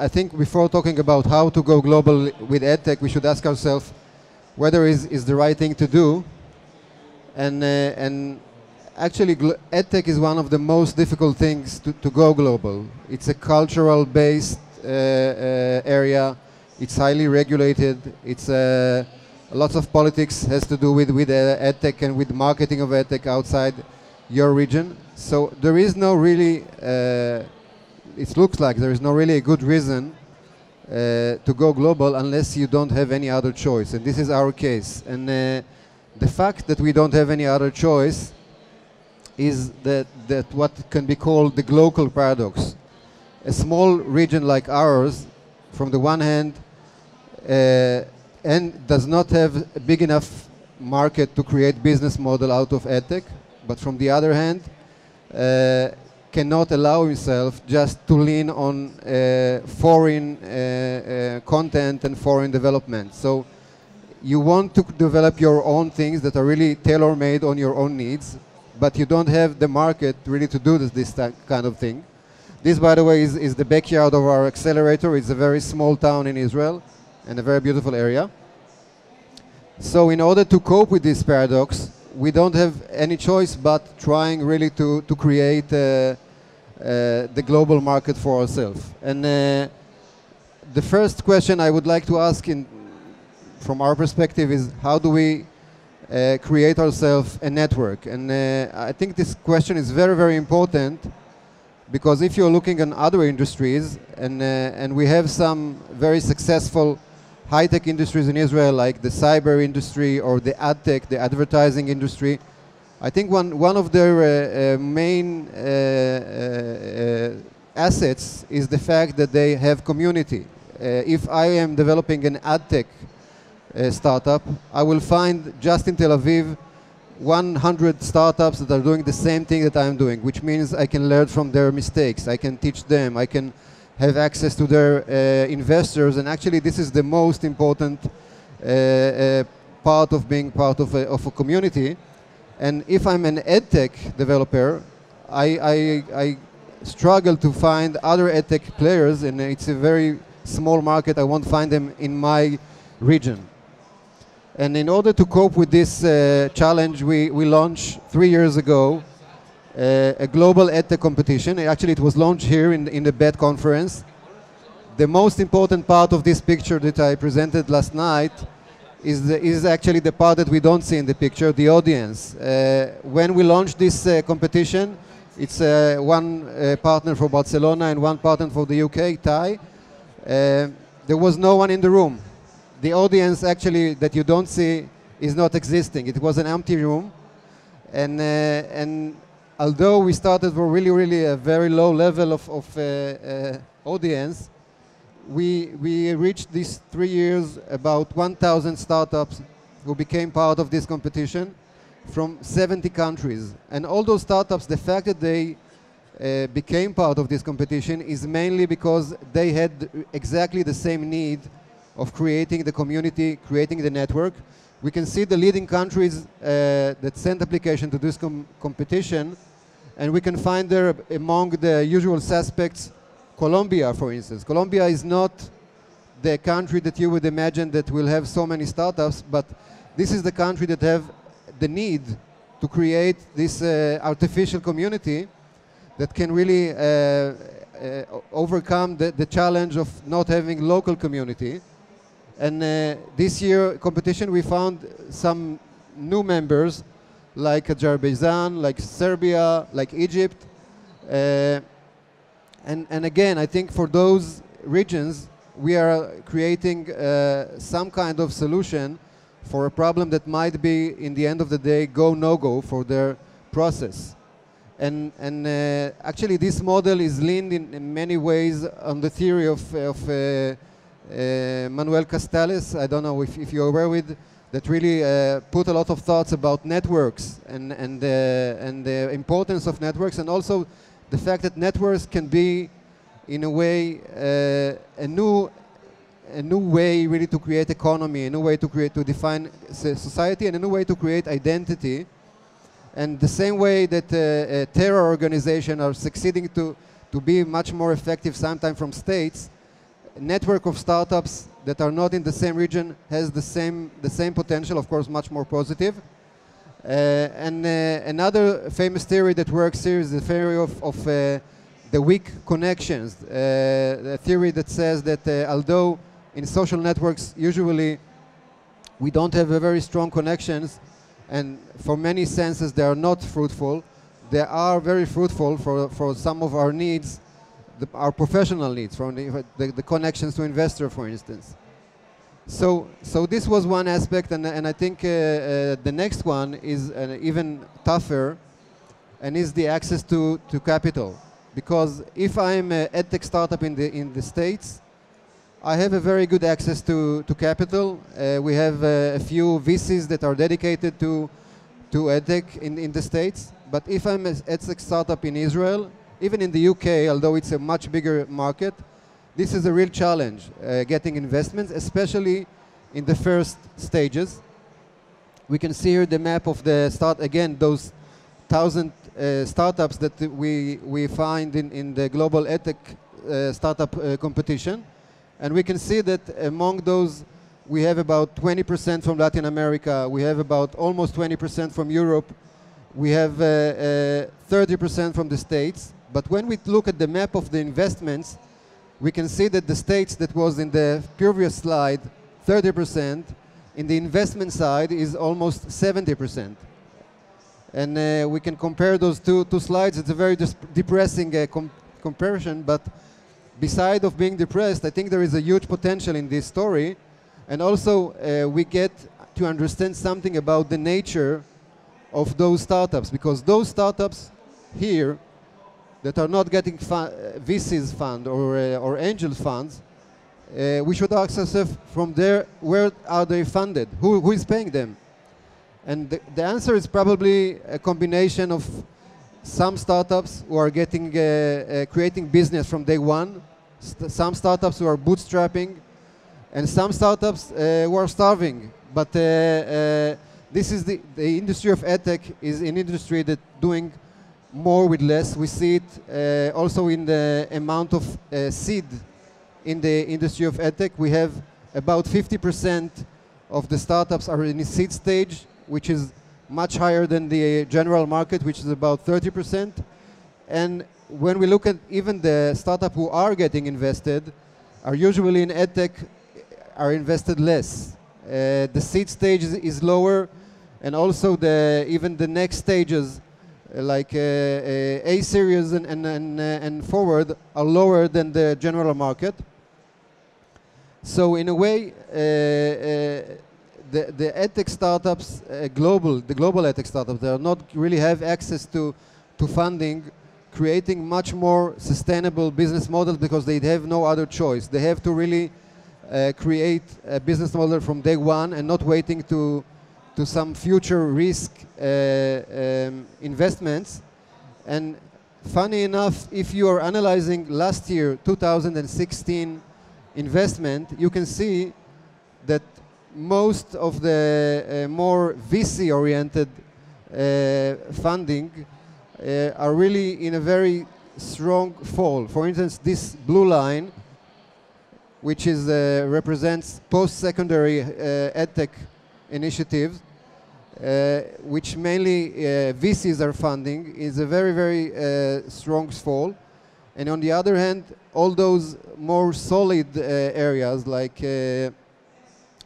I think before talking about how to go global with EdTech, we should ask ourselves whether is the right thing to do. And actually, EdTech is one of the most difficult things to go global. It's a cultural-based area. It's highly regulated. It's lots of politics has to do with EdTech and with marketing of EdTech outside your region. So there is no really, it looks like there is no really a good reason to go global unless you don't have any other choice. And this is our case. And the fact that we don't have any other choice is that what can be called the global paradox. A small region like ours, from the one hand, and does not have a big enough market to create business model out of EdTech, but from the other hand, cannot allow himself just to lean on foreign content and foreign development. So you want to develop your own things that are really tailor-made on your own needs, but you don't have the market really to do this kind of thing. This, by the way, is the backyard of our accelerator. It's a very small town in Israel and a very beautiful area. So in order to cope with this paradox, we don't have any choice but trying really to create the global market for ourselves. And the first question I would like to ask from our perspective is, how do we create ourselves a network? And I think this question is very, very important, because if you're looking at other industries, and we have some very successful high-tech industries in Israel, like the cyber industry or the AdTech, the advertising industry, I think one of their main assets is the fact that they have community. If I am developing an AdTech startup, I will find just in Tel Aviv 100 startups that are doing the same thing that I'm doing, which means I can learn from their mistakes, I can teach them, I can have access to their investors, and actually this is the most important part of being part of a community. And if I'm an EdTech developer, I struggle to find other EdTech players, and it's a very small market. I won't find them in my region. And in order to cope with this challenge, we launched 3 years ago a global EdTech competition. Actually, it was launched here in the Bett conference. The most important part of this picture that I presented last night is actually the part that we don't see in the picture, the audience. When we launched this competition, it's one partner for Barcelona and one partner for the UK, Thai. There was no one in the room. The audience actually that you don't see is not existing. It was an empty room. And although we started for really a very low level of audience, we reached these 3 years about 1,000 startups who became part of this competition from 70 countries. And all those startups, the fact that they became part of this competition is mainly because they had exactly the same need of creating the community, creating the network. We can see the leading countries that sent application to this competition, and we can find there among the usual suspects Colombia, for instance. Colombia is not the country that you would imagine that will have so many startups, but this is the country that have the need to create this artificial community that can really overcome the challenge of not having local community. And this year competition, we found some new members like Azerbaijan, like Serbia, like Egypt. And again, I think for those regions, we are creating some kind of solution for a problem that might be, in the end of the day, go, no-go for their process. And actually, this model is leaned in many ways on the theory of Manuel Castells. I don't know if you're aware with, that really put a lot of thoughts about networks and the importance of networks, and also the fact that networks can be, in a way, a new way really to create economy, a new way to define society, and a new way to create identity. And the same way that terror organizations are succeeding to be much more effective sometimes from states, network of startups that are not in the same region has the same potential, of course, much more positive. Another famous theory that works here is the theory of the weak connections. The theory that says that although in social networks usually we don't have a very strong connections, and for many senses they are not fruitful, they are very fruitful for some of our needs, our professional needs, from the connections to investor, for instance. So this was one aspect, and I think the next one is even tougher, and is the access to capital. Because if I'm an EdTech startup in the States, I have a very good access to capital. We have a few VCs that are dedicated to EdTech in the States. But if I'm an EdTech startup in Israel, even in the UK, although it's a much bigger market, this is a real challenge, getting investments, especially in the first stages. We can see here the map of the again, those 1,000 startups that we find in the Global EdTech Startup competition. And we can see that among those, we have about 20% from Latin America, we have about almost 20% from Europe, we have 30% from the States. But when we look at the map of the investments, we can see that the States that was in the previous slide, 30%, in the investment side is almost 70%. And we can compare those two slides. It's a very depressing comparison, but beside of being depressed, I think there is a huge potential in this story. And also, we get to understand something about the nature of those startups, because those startups here that are not getting VCs fund or angel funds, we should ask ourselves from there, where are they funded? Who is paying them? And the answer is probably a combination of some startups who are getting creating business from day one, some startups who are bootstrapping, and some startups who are starving. But this is the industry of EdTech is an industry that doing more with less. We see it also in the amount of seed in the industry of EdTech. We have about 50% of the startups are in the seed stage, which is much higher than the general market, which is about 30%. And when we look at even the startups who are getting invested, are usually in EdTech, are invested less. The seed stage is lower, and also even the next stages, like A series and forward, are lower than the general market. So in a way, the EdTech startups, the global EdTech startups, they are not really have access to funding, creating much more sustainable business models because they have no other choice. They have to really create a business model from day one and not waiting to some future risk investments. And funny enough, if you are analyzing last year, 2016 investment, you can see that most of the more VC-oriented funding are really in a very strong fall. For instance, this blue line, which is represents post-secondary EdTech initiatives, which mainly VCs are funding, is a very, very strong fall. And on the other hand, all those more solid areas like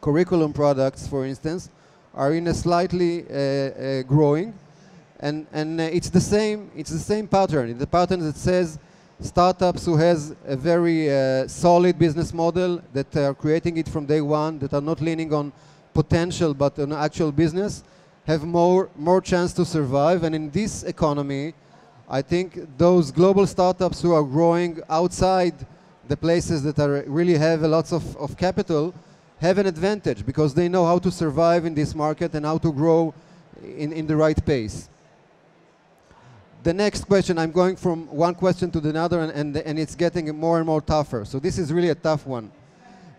curriculum products, for instance, are in a slightly growing. And it's the same pattern. It's the pattern that says startups who has a very solid business model, that are creating it from day one, that are not leaning on potential but on actual business, have more chance to survive. And in this economy, I think those global startups who are growing outside the places that are really have a lots of capital have an advantage, because they know how to survive in this market and how to grow in the right pace. The next question, I'm going from one question to another, and it's getting more and more tougher. So this is really a tough one.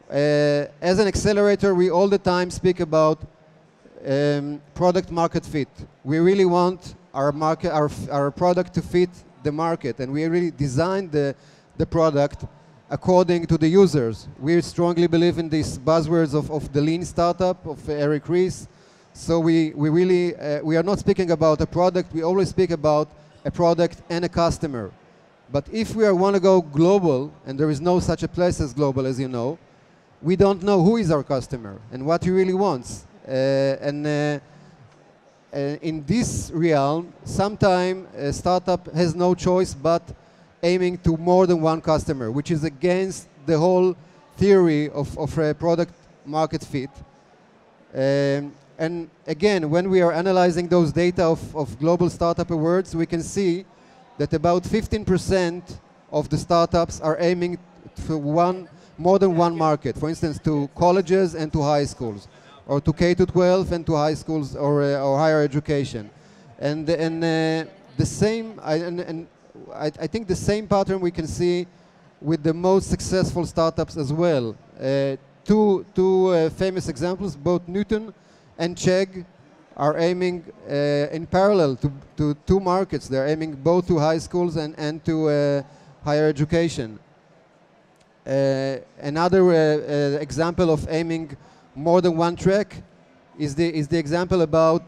As an accelerator, we all the time speak about product market fit. We really want our product to fit the market, and we really designed the product according to the users. We strongly believe in these buzzwords of the lean startup of Eric Ries. So we are not speaking about a product, we always speak about a product and a customer. But if we want to go global, and there is no such a place as global, as you know, we don't know who is our customer and what he really wants. In this realm, sometimes a startup has no choice but aiming to more than one customer, which is against the whole theory of a product market fit. And again, when we are analyzing those data of Global Startup Awards, we can see that about 15% of the startups are aiming for more than one market. For instance, to colleges and to high schools, or to K-12 and to high schools or higher education. And the same, I think the same pattern we can see with the most successful startups as well. Two famous examples, both Newton and Chegg are aiming in parallel to two markets. They're aiming both to high schools and to higher education. Another example of aiming more than one track is the example about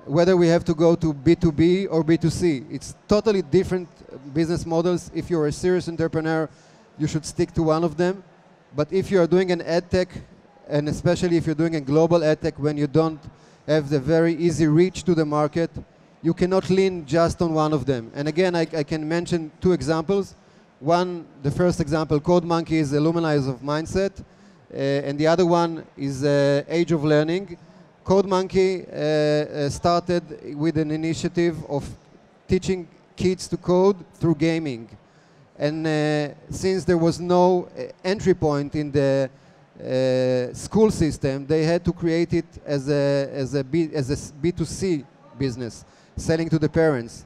whether we have to go to B2B or B2C. It's totally different business models. If you're a serious entrepreneur, you should stick to one of them. But if you are doing an EdTech, and especially if you're doing a global EdTech, when you don't have the very easy reach to the market, you cannot lean just on one of them. And again, I can mention two examples. One, the first example, CodeMonkey is alumni of MindCet, and the other one is Age of Learning. CodeMonkey started with an initiative of teaching kids to code through gaming. And since there was no entry point in the school system, they had to create it as a B2C business, selling to the parents.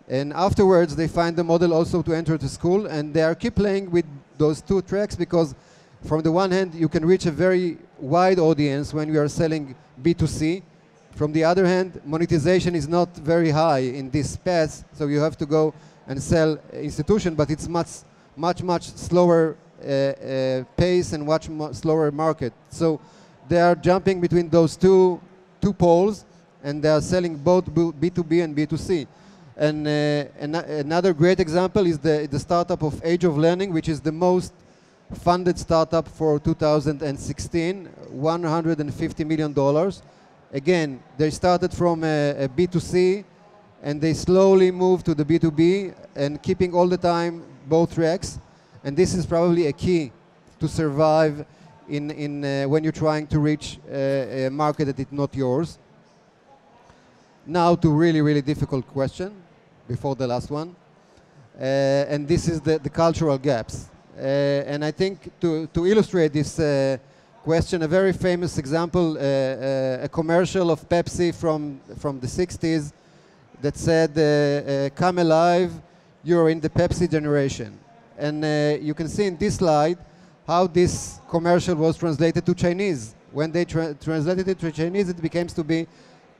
And afterwards, they find the model also to enter the school, and they keep playing with those two tracks because from the one hand, you can reach a very wide audience when you are selling B2C. From the other hand, monetization is not very high in this path, so you have to go and sell institution, but it's much slower pace and much slower market. So they are jumping between those two poles, and they are selling both B2B and B2C. And another great example is the startup of Age of Learning, which is the most funded startup for 2016, $150 million. Again, they started from a B2C, and they slowly moved to the B2B, and keeping all the time both tracks. And this is probably a key to survive when you're trying to reach a market that is not yours. Now to really difficult question before the last one. And this is the cultural gaps. And I think to illustrate this question, a very famous example, a commercial of Pepsi from the 60s that said, come alive, you're in the Pepsi generation. And you can see in this slide how this commercial was translated to Chinese. When they translated it to Chinese, it became to be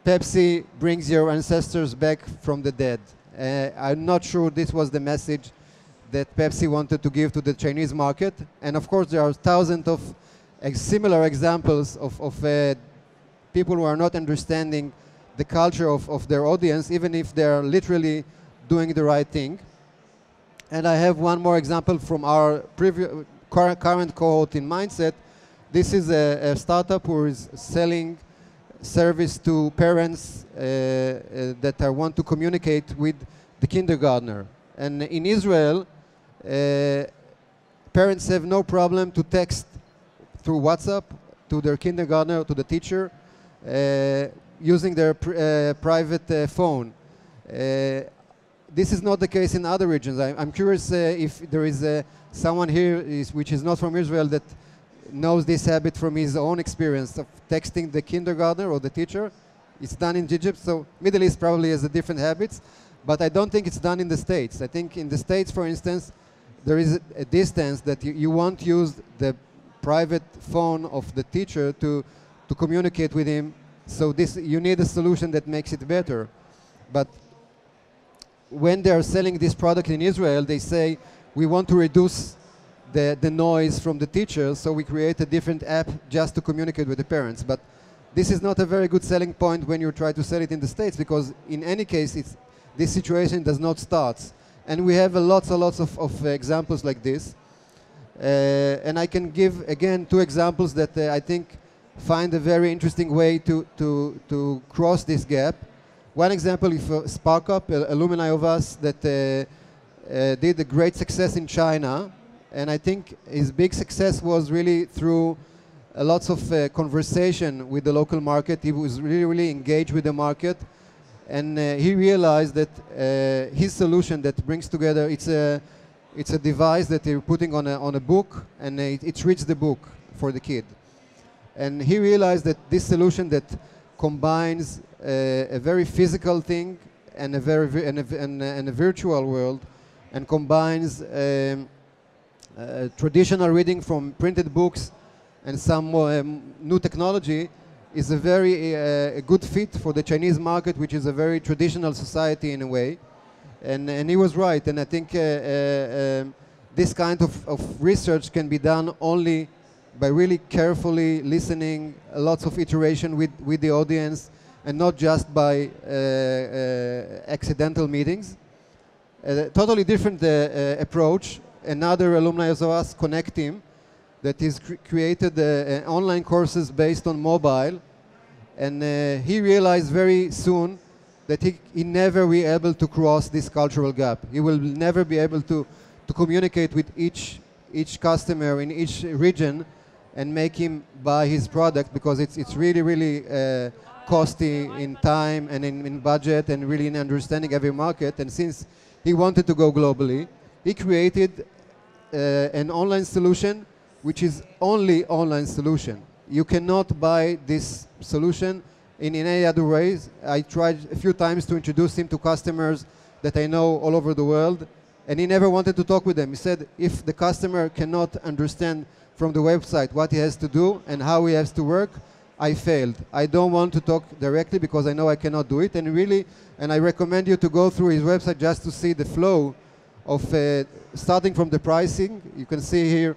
Pepsi brings your ancestors back from the dead. I'm not sure this was the message that Pepsi wanted to give to the Chinese market. And of course, there are thousands of similar examples of people who are not understanding the culture of their audience, even if they are literally doing the right thing. And I have one more example from our current cohort in MindCet. This is a startup who is selling service to parents that want to communicate with the kindergartner. And in Israel, parents have no problem to text through WhatsApp to their kindergartner, to the teacher, using their private phone. This is not the case in other regions. I'm curious if there is someone here which is not from Israel that knows this habit from his own experience of texting the kindergartner or the teacher. It's done in Egypt, so Middle East probably has different habits, but I don't think it's done in the States. I think in the States, for instance, there is a distance that you won't use the private phone of the teacher to communicate with him, so you need a solution that makes it better. But when they are selling this product in Israel, they say, we want to reduce the noise from the teachers, so we create a different app just to communicate with the parents. But this is not a very good selling point when you try to sell it in the States, because in any case, this situation does not start. And we have lots and lots of examples like this. And I can give, again, 2 examples that I think find a very interesting way to cross this gap. One example is SparkUp, alumni of us that did a great success in China. And I think his big success was really through lots of conversation with the local market. He was really, really engaged with the market. And he realized that his solution that brings together, it's a device that you're putting on a book, and it reads the book for the kid. And he realized that this solution that combines a very physical thing and a virtual world, and combines traditional reading from printed books and some new technology, is a very a good fit for the Chinese market, which is a very traditional society in a way. And he was right. And I think this kind of research can be done only by really carefully listening, lots of iteration with the audience, and not just by accidental meetings. A totally different approach. Another alumni of us, Connect Team, that is created online courses based on mobile. And he realized very soon that he never will be able to cross this cultural gap. He will never be able to communicate with each customer in each region and make him buy his product, because it's really, really costly in time and in budget, and really in understanding every market. And since he wanted to go globally, he created an online solution which is only online solution. You cannot buy this solution in any other ways. I tried a few times to introduce him to customers that I know all over the world, and he never wanted to talk with them. He said, if the customer cannot understand from the website what he has to do and how he has to work, I failed. I don't want to talk directly because I know I cannot do it. And I recommend you to go through his website just to see the flow of starting from the pricing. You can see here,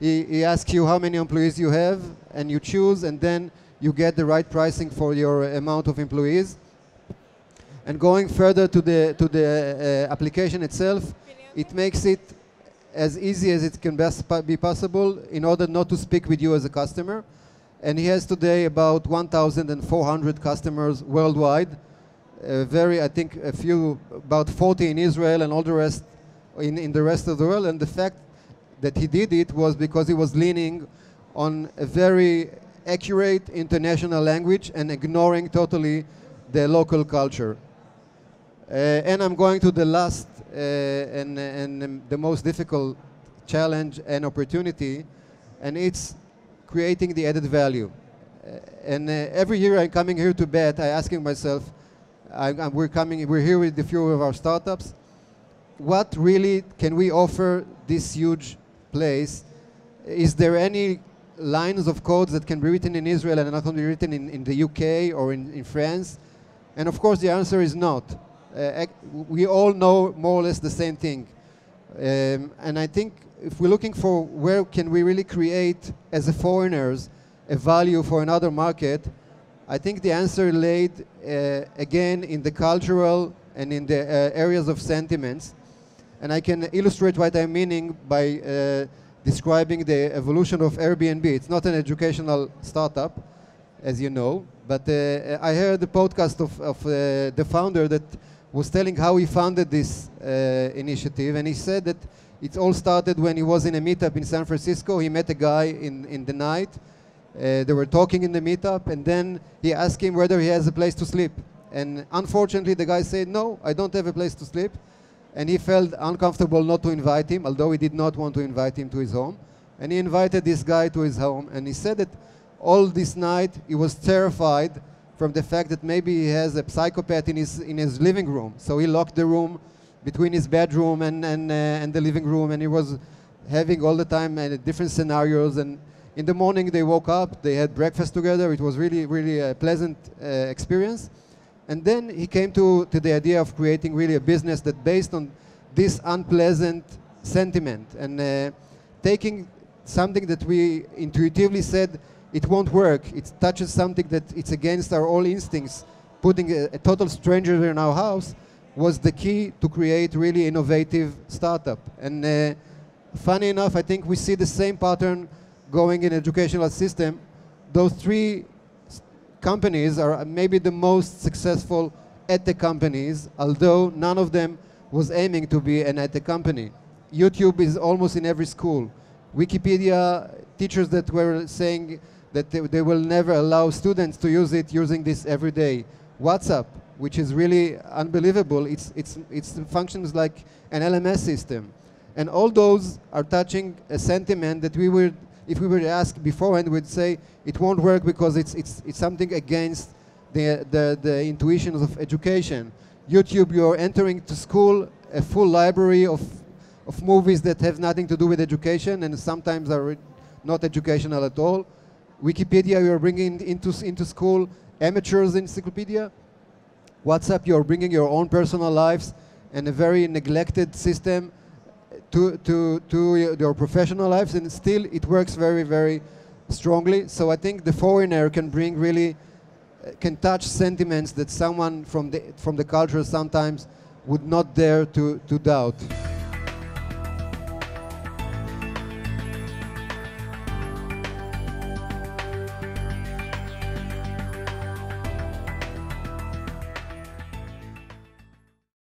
he asks you how many employees you have, and you choose, and then you get the right pricing for your amount of employees. And going further to the application itself, it makes it as easy as it can best be possible in order not to speak with you as a customer. And he has today about 1,400 customers worldwide. I think about 40 in Israel, and all the rest in the rest of the world. And the fact that he did it was because he was leaning on a very accurate international language and ignoring totally the local culture. And I'm going to the last and the most difficult challenge and opportunity, and it's creating the added value. And every year I'm coming here to Bett, I'm asking myself, we're here with a few of our startups, what really can we offer this huge place? Is there any lines of codes that can be written in Israel and not only written in the UK or in France? And of course the answer is not. We all know more or less the same thing. And I think if we're looking for where can we really create, as a foreigners, a value for another market, I think the answer laid again in the cultural and in the areas of sentiments. And I can illustrate what I'm meaning by describing the evolution of Airbnb. It's not an educational startup, as you know, but I heard the podcast of the founder that was telling how he founded this initiative, and he said that it all started when he was in a meetup in San Francisco. He met a guy in the night. They were talking in the meetup, and then he asked him whether he has a place to sleep. And unfortunately, the guy said, no, I don't have a place to sleep. And he felt uncomfortable not to invite him, although he did not want to invite him to his home. And he invited this guy to his home, and he said that all this night he was terrified from the fact that maybe he has a psychopath in his living room. So he locked the room between his bedroom and the living room, and he was having all the time different scenarios. And in the morning they woke up, they had breakfast together. It was really, really a pleasant experience. And then he came to the idea of creating really a business that based on this unpleasant sentiment. And taking something that we intuitively said it won't work, it touches something that it's against our all instincts, putting a total stranger in our house, was the key to create really innovative startup. And funny enough, I think we see the same pattern going in educational system. Those three companies are maybe the most successful EdTech companies, although none of them was aiming to be an EdTech company. YouTube is almost in every school. Wikipedia, teachers that were saying that they will never allow students to use it, using this every day. WhatsApp, which is really unbelievable, it functions like an LMS system. And all those are touching a sentiment that we would, if we were to ask beforehand, we'd say it won't work because it's something against the intuitions of education. YouTube, you're entering to school a full library of movies that have nothing to do with education and sometimes are not educational at all. Wikipedia, you're bringing into school amateurs encyclopedia. WhatsApp, you're bringing your own personal lives and a very neglected system to your professional lives, and still it works very, very strongly. So I think the foreigner can bring really, can touch sentiments that someone from the culture sometimes would not dare to doubt.